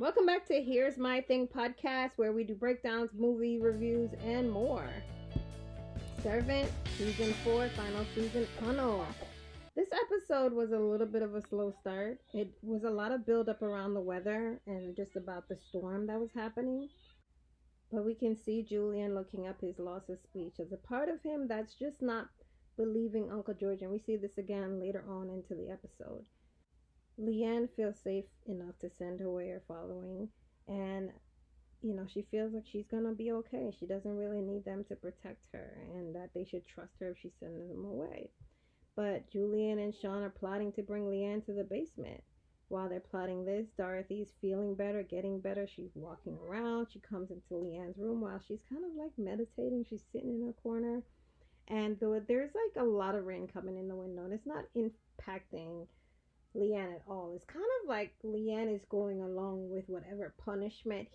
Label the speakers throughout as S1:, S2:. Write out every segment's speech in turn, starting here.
S1: Welcome back to Here's My Thing podcast, where we do breakdowns, movie reviews, and more. Servant, season 4, final season, Uno. This episode was a little bit of a slow start. It was a lot of build up around the weather and just about the storm that was happening. But we can see Julian looking up his loss of speech as a part of him that's just not believing Uncle George. And we see this again later on into the episode. Leanne feels safe enough to send her where her following, and she feels like she's gonna be okay. She doesn't really need them to protect her, and that they should trust her if she sends them away. But Julian and Sean are plotting to bring Leanne to the basement. While they're plotting this, Dorothy's feeling better, getting better. She's walking around. She comes into Leanne's room while she's kind of like meditating. She's sitting in a corner, and there's like a lot of rain coming in the window, and it's not impacting Leanne at all. It's kind of like Leanne is going along with whatever punishment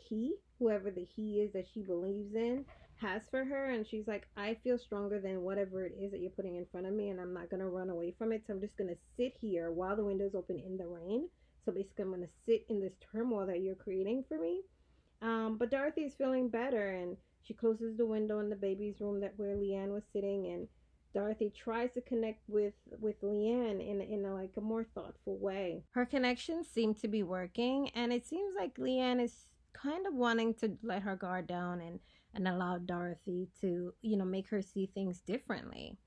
S1: whoever the he is that she believes in, has for her. And she's like, I feel stronger than whatever it is that you're putting in front of me, and I'm not going to run away from it. So I'm just going to sit here while the window's open in the rain. So basically, I'm going to sit in this turmoil that you're creating for me. But Dorothy is feeling better, and she closes the window in the baby's room where Leanne was sitting, and Dorothy tries to connect with Leanne in like a more thoughtful way. Her connections seem to be working, and it seems like Leanne is kind of wanting to let her guard down and allow Dorothy to, make her see things differently.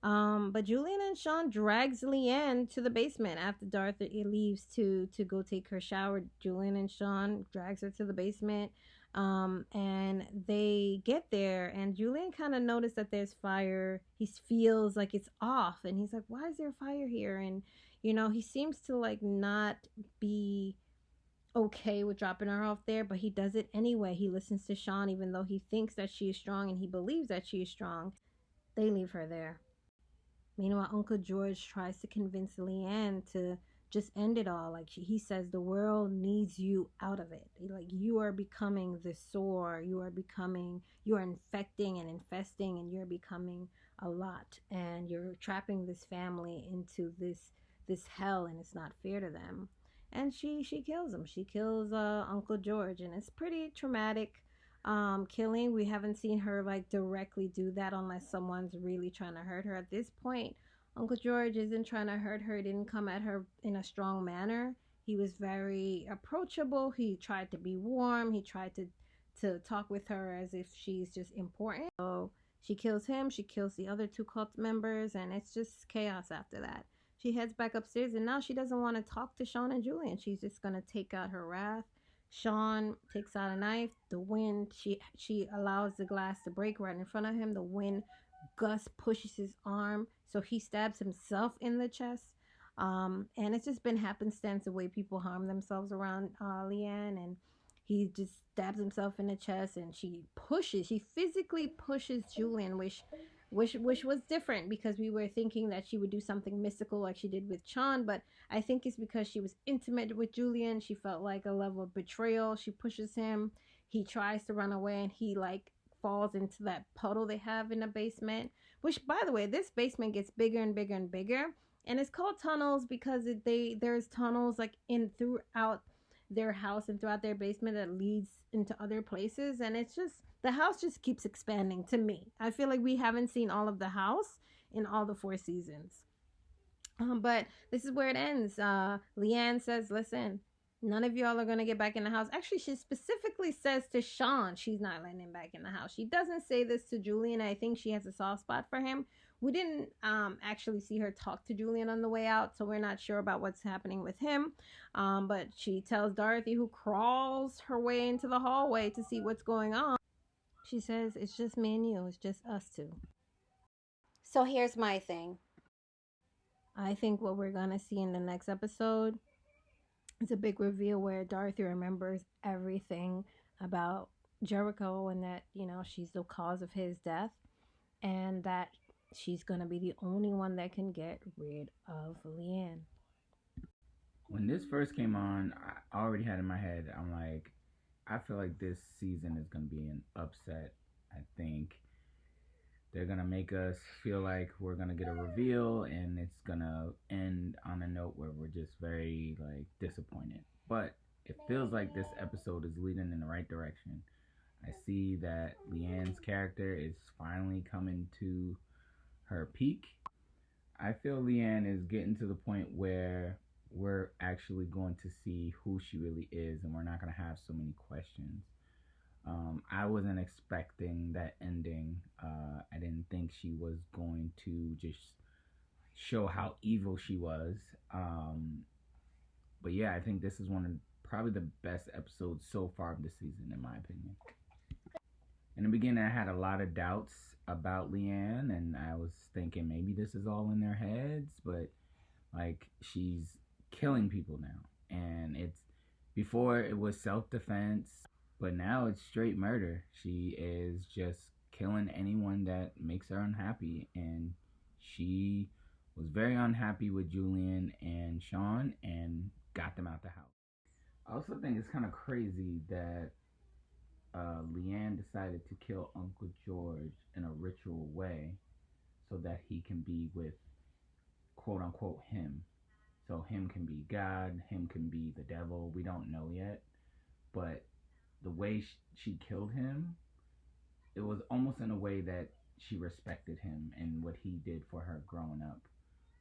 S1: But Julian and Sean drags Leanne to the basement after Dorothy leaves to go take her shower. Julian and Sean drags her to the basement. And they get there, and Julian kind of noticed that there's fire. He feels like it's off, and he's like, why is there fire here? And he seems to like not be okay with dropping her off there, but he does it anyway. He listens to Sean even though he thinks that she is strong and he believes that she is strong. They leave her there. Meanwhile, Uncle George tries to convince Leanne to just end it all. Like he says, the world needs you out of it. Like, you are becoming the sore. You are infecting and infesting, and you're becoming a lot. And you're trapping this family into this hell, and it's not fair to them. And she kills him. She kills Uncle George, and it's pretty traumatic killing. We haven't seen her like directly do that unless someone's really trying to hurt her. At this point, Uncle George isn't trying to hurt her. He didn't come at her in a strong manner. He was very approachable. He tried to be warm. He tried to talk with her as if she's just important. So she kills him. She kills the other two cult members, and it's just chaos after that. She heads back upstairs, and now she doesn't want to talk to Sean and Julian. She's just going to take out her wrath. Sean takes out a knife. The wind, she allows the glass to break right in front of him. The wind gust pushes his arm, so he stabs himself in the chest. And it's just been happenstance the way people harm themselves around Leanne, and he just stabs himself in the chest, and she physically pushes Julian, which was different because we were thinking that she would do something mystical like she did with Sean, but I think it's because she was intimate with Julian. She felt like a level of betrayal. She pushes him. He tries to run away, and he like falls into that puddle they have in the basement, which, by the way, this basement gets bigger and bigger and bigger, and it's called tunnels because there's tunnels like in throughout their house and throughout their basement that leads into other places, and it's just, the house just keeps expanding to me. I feel like we haven't seen all of the house in all the 4 seasons. But this is where it ends. Leanne says, listen, none of y'all are going to get back in the house. Actually, she specifically says to Sean she's not letting him back in the house. She doesn't say this to Julian. I think she has a soft spot for him. We didn't actually see her talk to Julian on the way out, so we're not sure about what's happening with him. But she tells Dorothy, who crawls her way into the hallway to see what's going on. She says, it's just me and you. It's just us two. So here's my thing. I think what we're going to see in the next episode is a big reveal where Dorothy remembers everything about Jericho, and that, she's the cause of his death, and that she's going to be the only one that can get rid of Leanne.
S2: When this first came on, I already had in my head, I'm like, I feel like this season is going to be an upset. I think they're going to make us feel like we're going to get a reveal, and it's going to end on a note where we're just very, like, disappointed. But it feels like this episode is leading in the right direction. I see that Leanne's character is finally coming to her peak. I feel Leanne is getting to the point where we're actually going to see who she really is, and we're not going to have so many questions. I wasn't expecting that ending. I didn't think she was going to just show how evil she was. But yeah, I think this is one of probably the best episodes so far of the season, in my opinion. In the beginning, I had a lot of doubts about Leanne, and I was thinking maybe this is all in their heads, but like she's killing people now, and it's before it was self defense, but now it's straight murder. She is just killing anyone that makes her unhappy, and she was very unhappy with Julian and Sean and got them out the house. I also think it's kind of crazy that Leanne decided to kill Uncle George in a ritual way so that he can be with quote unquote him. So him can be God, him can be the devil. We don't know yet. But the way she killed him, it was almost in a way that she respected him and what he did for her growing up.